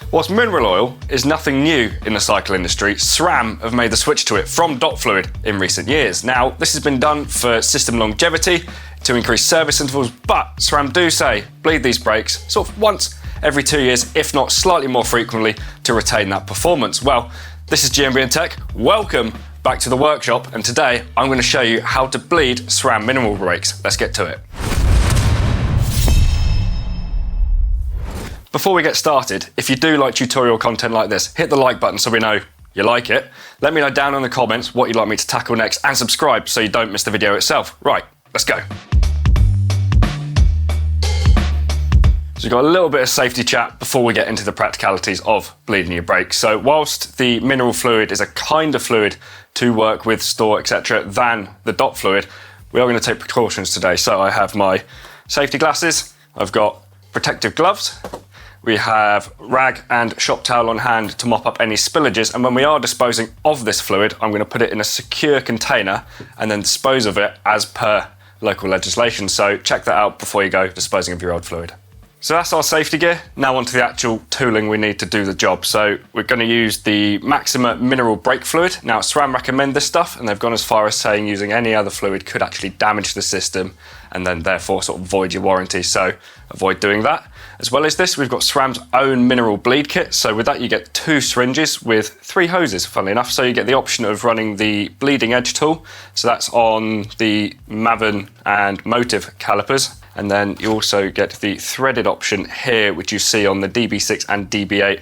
Whilst mineral oil is nothing new in the cycle industry, SRAM have made the switch to it from dot fluid in recent years. Now, this has been done for system longevity, to increase service intervals, but SRAM do say bleed these brakes sort of once every 2 years, if not slightly more frequently, to retain that performance. Well, this is GMBN Welcome back to the workshop, and today I'm going to show you how to bleed SRAM mineral brakes. Let's get to it. Before we get started, if you do like tutorial content like this, hit the like button so we know you like it. Let me know down in the comments what you'd like me to tackle next, and subscribe so you don't miss the video itself. Right, let's go. So we've got a little bit of safety chat before we get into the practicalities of bleeding your brakes. So whilst the mineral fluid is a kinder fluid to work with, store, etc. than the dot fluid, we are going to take precautions today. So I have my safety glasses, I've got protective gloves, we have rag and shop towel on hand to mop up any spillages, and when we are disposing of this fluid, I'm going to put it in a secure container and then dispose of it as per local legislation. So check that out before you go disposing of your old fluid. So that's our safety gear. Now onto the actual tooling we need to do the job. So we're going to use the Maxima mineral brake fluid. Now SRAM recommend this stuff, and they've gone as far as saying using any other fluid could actually damage the system and then therefore sort of void your warranty. So avoid doing that. As well as this, we've got SRAM's own mineral bleed kit. So with that, you get 2 syringes with 3 hoses, funnily enough. So you get the option of running the bleeding edge tool. So that's on the Maven and Motive calipers. And then you also get the threaded option here, which you see on the DB6 and DB8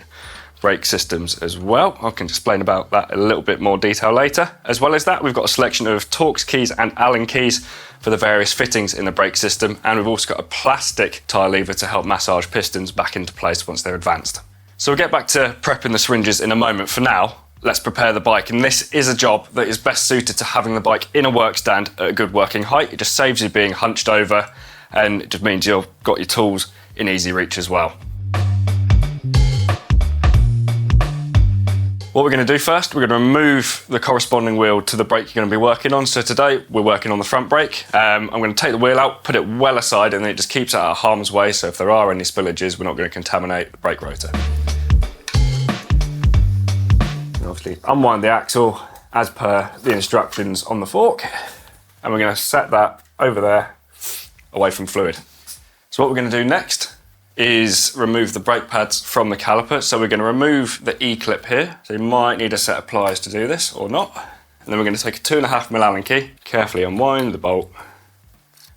brake systems as well. I can explain about that in a little bit more detail later. As well as that, we've got a selection of Torx keys and Allen keys for the various fittings in the brake system. And we've also got a plastic tie lever to help massage pistons back into place once they're advanced. So we'll get back to prepping the syringes in a moment. For now, let's prepare the bike. And this is a job that is best suited to having the bike in a work stand at a good working height. It just saves you being hunched over, and it just means you've got your tools in easy reach as well. What we're going to do first, we're going to remove the corresponding wheel to the brake you're going to be working on. So today we're working on the front brake. I'm going to take the wheel out, put it well aside, and then it just keeps it out of harm's way. So if there are any spillages, we're not going to contaminate the brake rotor. And obviously unwind the axle as per the instructions on the fork. And we're going to set that over there, away from fluid. So what we're going to do next is remove the brake pads from the caliper. So we're going to remove the E-clip here. So you might need a set of pliers to do this or not. And then we're going to take a 2.5mm Allen key, carefully unwind the bolt.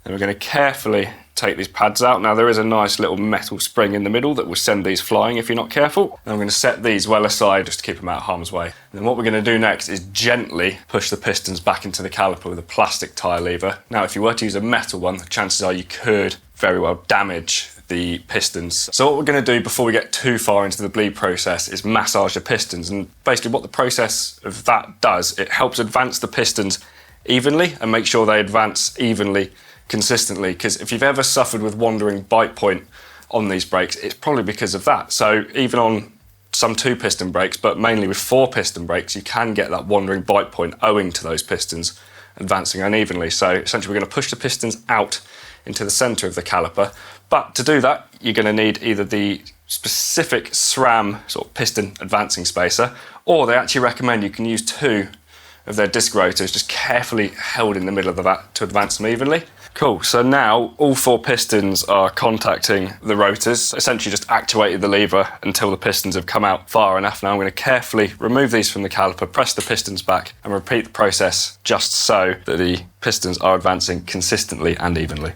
And we're going to carefully take these pads out. Now there is a nice little metal spring in the middle that will send these flying if you're not careful. And I'm going to set these well aside just to keep them out of harm's way. And then what we're going to do next is gently push the pistons back into the caliper with a plastic tie lever. Now if you were to use a metal one, the chances are you could very well damage the pistons. So what we're going to do before we get too far into the bleed process is massage the pistons. And basically what the process of that does, it helps advance the pistons evenly and make sure they advance evenly consistently, because if you've ever suffered with wandering bite point on these brakes, it's probably because of that. So even on some 2-piston brakes, but mainly with 4-piston brakes, you can get that wandering bite point owing to those pistons advancing unevenly. So essentially we're going to push the pistons out into the center of the caliper. But to do that, you're going to need either the specific SRAM sort of piston advancing spacer, or they actually recommend you can use 2 of their disc rotors just carefully held in the middle of the vat to advance them evenly. Cool, so now all 4 pistons are contacting the rotors. Essentially just actuated the lever until the pistons have come out far enough. Now I'm going to carefully remove these from the caliper, press the pistons back, and repeat the process just so that the pistons are advancing consistently and evenly.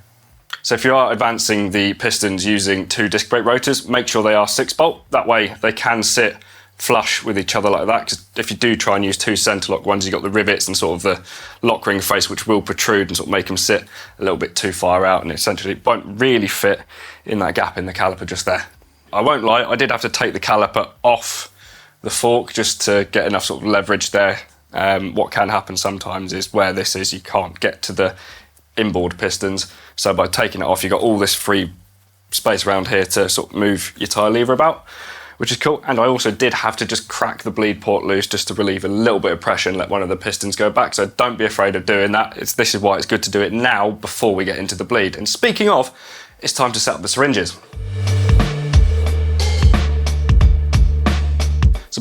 So if you are advancing the pistons using 2 disc brake rotors, make sure they are 6-bolt. That way they can sit flush with each other like that, because if you do try and use 2 center lock ones, you've got the rivets and sort of the lock ring face which will protrude and sort of make them sit a little bit too far out, and essentially it won't really fit in that gap in the caliper just there. I won't lie, I did have to take the caliper off the fork just to get enough sort of leverage there. What can happen sometimes is where this is, you can't get to the inboard pistons, so by taking it off you've got all this free space around here to sort of move your tie lever about, which is cool. And I also did have to just crack the bleed port loose just to relieve a little bit of pressure and let one of the pistons go back, so don't be afraid of doing that. This is why it's good to do it now before we get into the bleed. And speaking of, it's time to set up the syringes.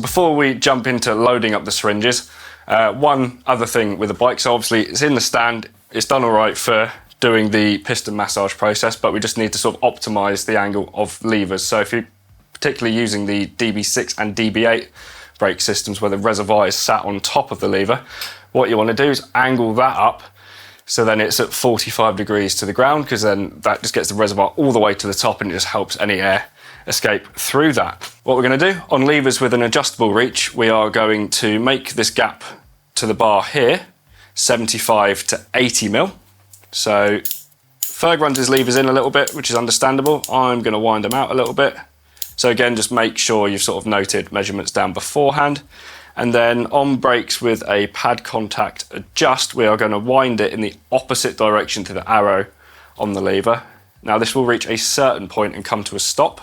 So before we jump into loading up the syringes, one other thing with the bike, so obviously it's in the stand, it's done all right for doing the piston massage process, but we just need to sort of optimize the angle of levers. So if you're particularly using the DB6 and DB8 brake systems where the reservoir is sat on top of the lever, what you want to do is angle that up so then it's at 45 degrees to the ground, because then that just gets the reservoir all the way to the top and it just helps any air escape through that. What we're going to do on levers with an adjustable reach, we are going to make this gap to the bar here 75 to 80 mil. So Ferg runs his levers in a little bit, which is understandable. I'm going to wind them out a little bit. So again, just make sure you've sort of noted measurements down beforehand. And then on brakes with a pad contact adjust, we are going to wind it in the opposite direction to the arrow on the lever. Now this will reach a certain point and come to a stop.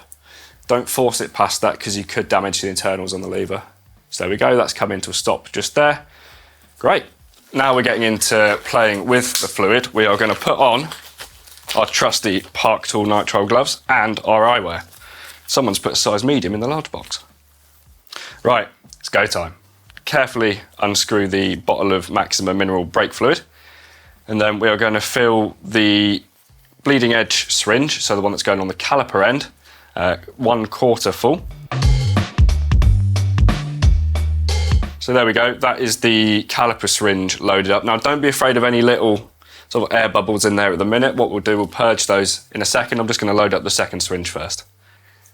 Don't force it past that because you could damage the internals on the lever. So there we go, that's come into a stop just there. Great. Now we're getting into playing with the fluid. We are going to put on our trusty Park Tool nitrile gloves and our eyewear. Someone's put a size medium in the large box. Right, it's go time. Carefully unscrew the bottle of maximum mineral brake fluid, and then we are going to fill the bleeding edge syringe, so the one that's going on the caliper end, 1/4 full. So there we go, that is the caliper syringe loaded up. Now don't be afraid of any little sort of air bubbles in there at the minute. What we'll do, we'll purge those in a second. I'm just going to load up the second syringe first.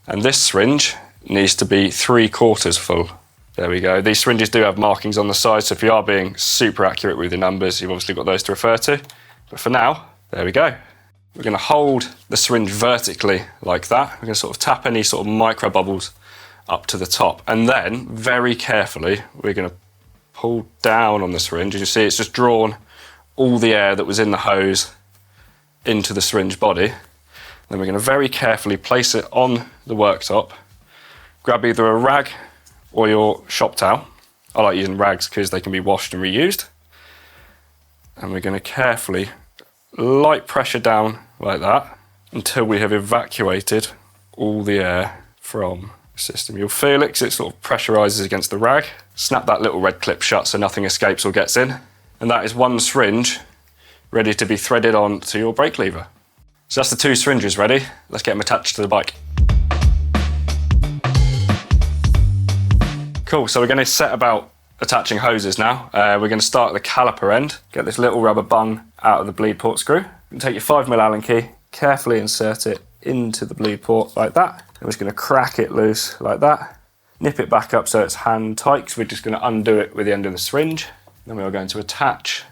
And this syringe needs to be 3/4 full. There we go. These syringes do have markings on the side, so if you are being super accurate with your numbers, you've obviously got those to refer to. But for now, there we go. We're going to hold the syringe vertically like that. We're going to sort of tap any sort of micro bubbles up to the top. And then, very carefully, we're going to pull down on the syringe. As you see, it's just drawn all the air that was in the hose into the syringe body. Then we're going to very carefully place it on the worktop. Grab either a rag or your shop towel. I like using rags because they can be washed and reused. And we're going to carefully light pressure down like that until we have evacuated all the air from the system. You'll feel it because it sort of pressurizes against the rag. Snap that little red clip shut so nothing escapes or gets in. And that is one syringe ready to be threaded on to your brake lever. So that's the two syringes ready. Let's get them attached to the bike. Cool, so we're going to set about attaching hoses now. We're going to start at the caliper end, get this little rubber bung out of the bleed port screw. And take your 5mm Allen key, carefully insert it into the bleed port like that. And we're just going to crack it loose like that. Nip it back up so it's hand tight, because we're just going to undo it with the end of the syringe. Then we are going to attach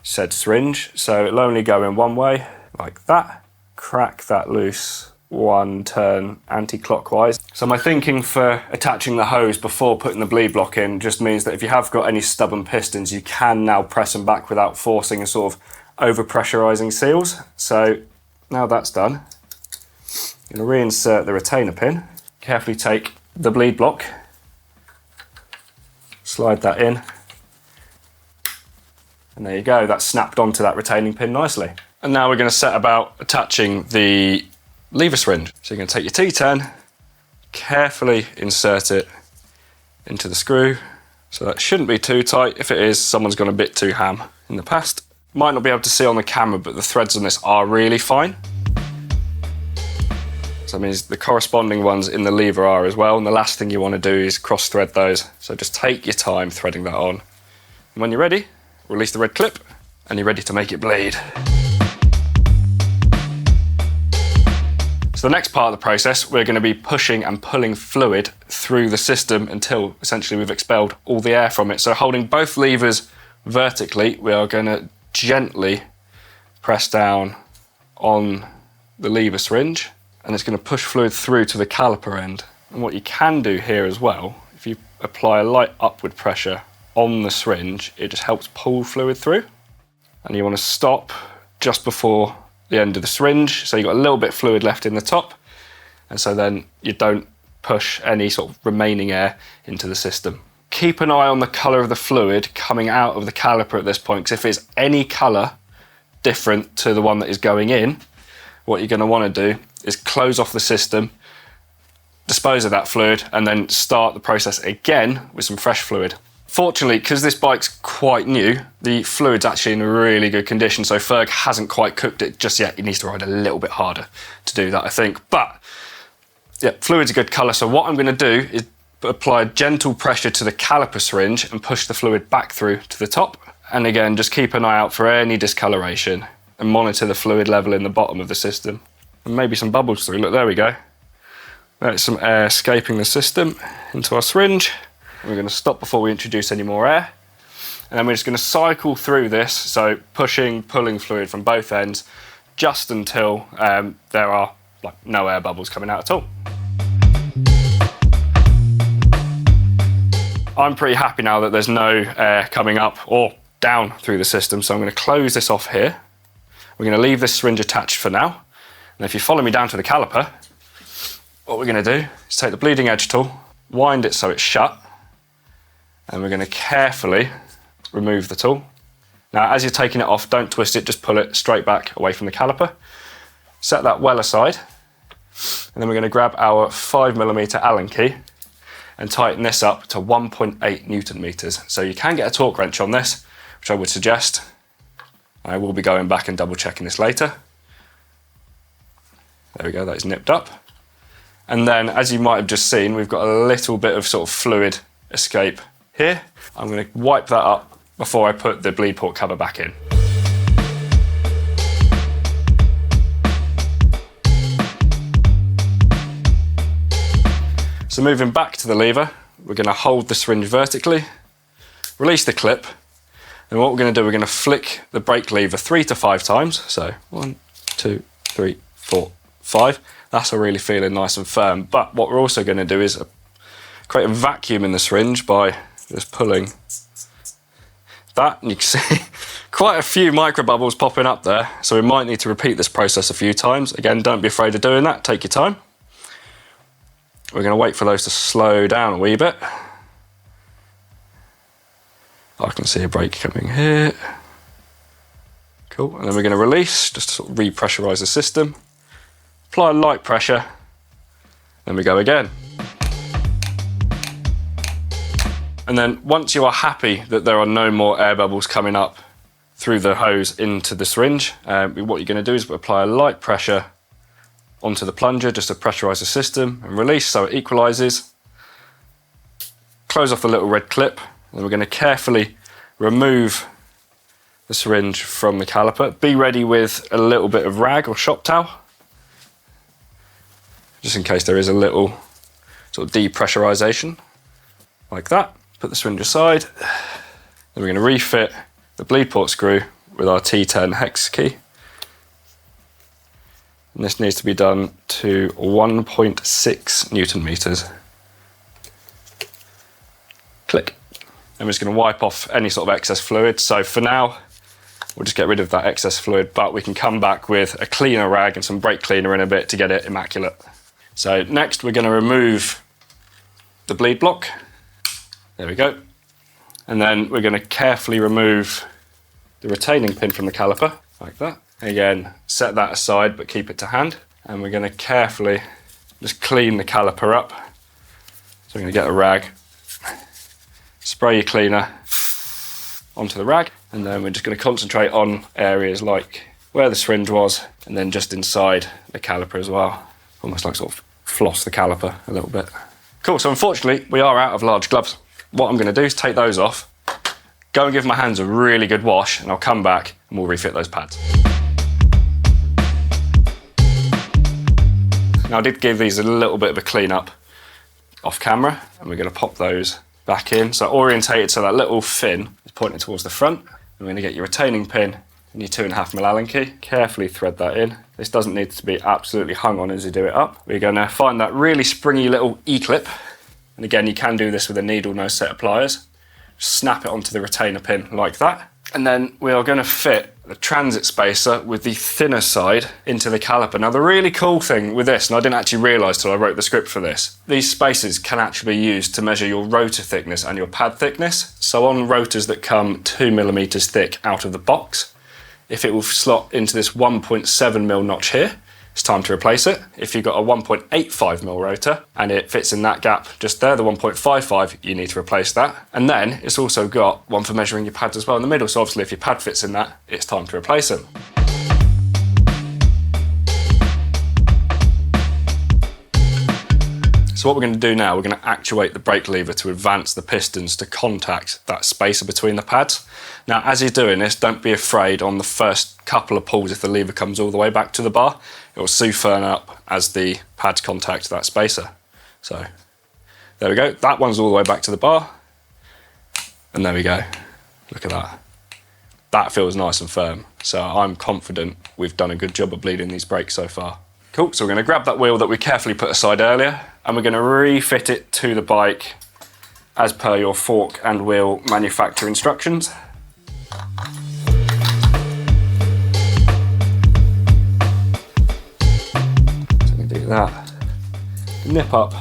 said syringe, so it'll only go in one way, like that. Crack that loose, one turn anti-clockwise. So my thinking for attaching the hose before putting the bleed block in just means that if you have got any stubborn pistons, you can now press them back without forcing and sort of over-pressurising seals. So now that's done, I'm going to reinsert the retainer pin, carefully take the bleed block, slide that in, and there you go, that's snapped onto that retaining pin nicely. And now we're going to set about attaching the lever syringe. So you're going to take your T10, carefully insert it into the screw. So that shouldn't be too tight. If it is, someone's gone a bit too ham in the past. Might not be able to see on the camera, but the threads on this are really fine. So that means the corresponding ones in the lever are as well. And the last thing you want to do is cross thread those. So just take your time threading that on. And when you're ready, release the red clip and you're ready to make it bleed. So the next part of the process, we're going to be pushing and pulling fluid through the system until essentially we've expelled all the air from it. So holding both levers vertically, we are going to gently press down on the lever syringe, and it's going to push fluid through to the caliper end. And what you can do here as well, if you apply a light upward pressure on the syringe, it just helps pull fluid through. And you want to stop just before the end of the syringe, so you've got a little bit of fluid left in the top, and so then you don't push any sort of remaining air into the system. Keep an eye on the colour of the fluid coming out of the caliper at this point, because if it's any colour different to the one that is going in, what you're going to want to do is close off the system, dispose of that fluid, and then start the process again with some fresh fluid. Fortunately, because this bike's quite new, the fluid's actually in really good condition, so Ferg hasn't quite cooked it just yet. He needs to ride a little bit harder to do that, I think. But yeah, fluid's a good colour, so what I'm going to do is apply gentle pressure to the caliper syringe and push the fluid back through to the top. And again, just keep an eye out for any discoloration and monitor the fluid level in the bottom of the system. And maybe some bubbles through. Look, there we go. There's some air escaping the system into our syringe. And we're going to stop before we introduce any more air. And then we're just going to cycle through this, so pushing, pulling fluid from both ends, just until there are like no air bubbles coming out at all. I'm pretty happy now that there's no air coming up or down through the system, so I'm going to close this off here. We're going to leave this syringe attached for now. And if you follow me down to the caliper, what we're going to do is take the bleeding edge tool, wind it so it's shut, and we're going to carefully remove the tool. Now, as you're taking it off, don't twist it, just pull it straight back away from the caliper. Set that well aside, and then we're going to grab our 5mm Allen key and tighten this up to 1.8 Newton meters. So you can get a torque wrench on this, which I would suggest. I will be going back and double checking this later. There we go, that is nipped up. And then, as you might have just seen, we've got a little bit of sort of fluid escape here. I'm going to wipe that up before I put the bleed port cover back in. So moving back to the lever, we're going to hold the syringe vertically, release the clip, and what we're going to do, we're going to flick the brake lever 3 to 5 times. So 1, 2, 3, 4, 5. That's already feeling nice and firm. But what we're also going to do is create a vacuum in the syringe by just pulling that. And you can see quite a few micro bubbles popping up there. So we might need to repeat this process a few times. Again, don't be afraid of doing that. Take your time. We're going to wait for those to slow down a wee bit. I can see a brake coming here. Cool, and then we're going to release, just to sort of repressurise the system. Apply light pressure, then we go again. And then once you are happy that there are no more air bubbles coming up through the hose into the syringe, what you're going to do is apply a light pressure onto the plunger just to pressurise the system and release so it equalises. Close off the little red clip. And we're going to carefully remove the syringe from the caliper. Be ready with a little bit of rag or shop towel, just in case there is a little sort of depressurization, like that. Put the syringe aside. Then we're going to refit the bleed port screw with our T10 hex key. And this needs to be done to 1.6 Newton meters. Click. I'm just going to wipe off any sort of excess fluid. So for now, we'll just get rid of that excess fluid, but we can come back with a cleaner rag and some brake cleaner in a bit to get it immaculate. So next, we're going to remove the bleed block. There we go. And then we're going to carefully remove the retaining pin from the caliper, like that. Again, set that aside, but keep it to hand. And we're going to carefully just clean the caliper up. So we're going to get a rag, spray your cleaner onto the rag, and then we're just going to concentrate on areas like where the syringe was, and then just inside the caliper as well. Almost like sort of floss the caliper a little bit. Cool, so unfortunately, we are out of large gloves. What I'm going to do is take those off, go and give my hands a really good wash, and I'll come back and we'll refit those pads. Now, I did give these a little bit of a clean up off camera, and we're going to pop those back in. So orientated so that little fin is pointing towards the front. We're going to get your retaining pin and your 2.5mm Allen key. Carefully thread that in. This doesn't need to be absolutely hung on as you do it up. We're going to find that really springy little E-clip. And again, you can do this with a needle nose set of pliers. Snap it onto the retainer pin like that. And then we are going to fit the transit spacer with the thinner side into the caliper. Now, the really cool thing with this, and I didn't actually realise till I wrote the script for this, these spacers can actually be used to measure your rotor thickness and your pad thickness. So on rotors that come 2mm thick out of the box, if it will slot into this 1.7mm notch here, it's time to replace it. If you've got a 1.85mm rotor and it fits in that gap just there, the 1.55, you need to replace that. And then it's also got one for measuring your pads as well in the middle. So obviously if your pad fits in that, it's time to replace them. So what we're going to do now, we're going to actuate the brake lever to advance the pistons to contact that spacer between the pads. Now, as you're doing this, don't be afraid on the first couple of pulls if the lever comes all the way back to the bar. It will soon firm up as the pads contact that spacer. So there we go. That one's all the way back to the bar. And there we go. Look at that. That feels nice and firm. So I'm confident we've done a good job of bleeding these brakes so far. Cool, so we're going to grab that wheel that we carefully put aside earlier and we're going to refit it to the bike as per your fork and wheel manufacturer instructions. So I'm going to do that. Nip up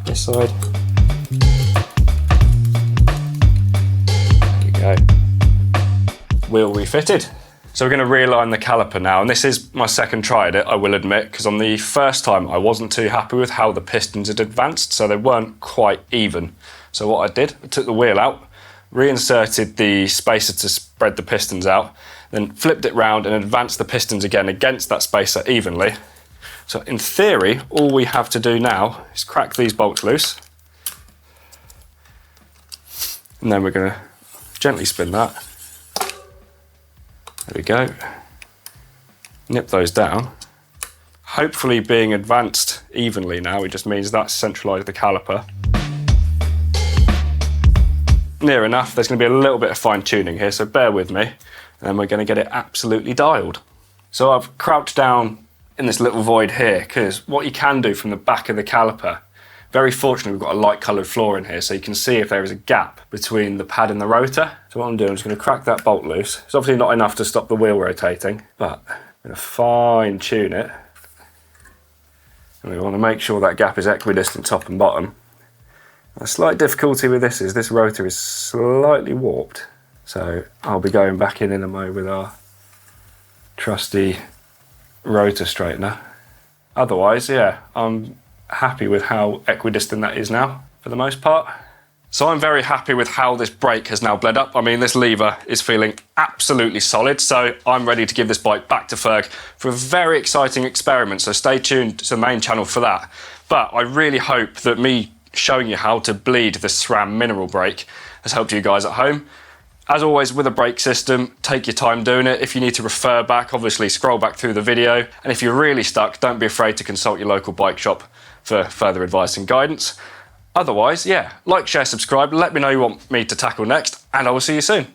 this side. There we go. Wheel refitted. So we're going to realign the caliper now, and this is my second try at it, I will admit, because on the first time I wasn't too happy with how the pistons had advanced, so they weren't quite even. So what I did, I took the wheel out, reinserted the spacer to spread the pistons out, then flipped it round and advanced the pistons again against that spacer evenly. So in theory, all we have to do now is crack these bolts loose, and then we're going to gently spin that. There we go. Nip those down. Hopefully being advanced evenly now, it just means that's centralised the caliper. Near enough, there's going to be a little bit of fine tuning here, so bear with me, and then we're going to get it absolutely dialed. So I've crouched down in this little void here, because what you can do from the back of the caliper, very fortunately we've got a light coloured floor in here, so you can see if there is a gap between the pad and the rotor. So what I'm doing is going to crack that bolt loose. It's obviously not enough to stop the wheel rotating, but I'm going to fine tune it. And we want to make sure that gap is equidistant top and bottom. A slight difficulty with this is this rotor is slightly warped. So I'll be going back in a moment with our trusty rotor straightener. Otherwise, yeah, I'm happy with how equidistant that is now for the most part. So I'm very happy with how this brake has now bled up. I mean, this lever is feeling absolutely solid, so I'm ready to give this bike back to Ferg for a very exciting experiment, so stay tuned to the main channel for that. But I really hope that me showing you how to bleed the SRAM mineral brake has helped you guys at home. As always with a brake system, take your time doing it. If you need to refer back, obviously scroll back through the video. And if you're really stuck, don't be afraid to consult your local bike shop for further advice and guidance. Otherwise, yeah, like, share, subscribe, let me know you want me to tackle next, and I will see you soon.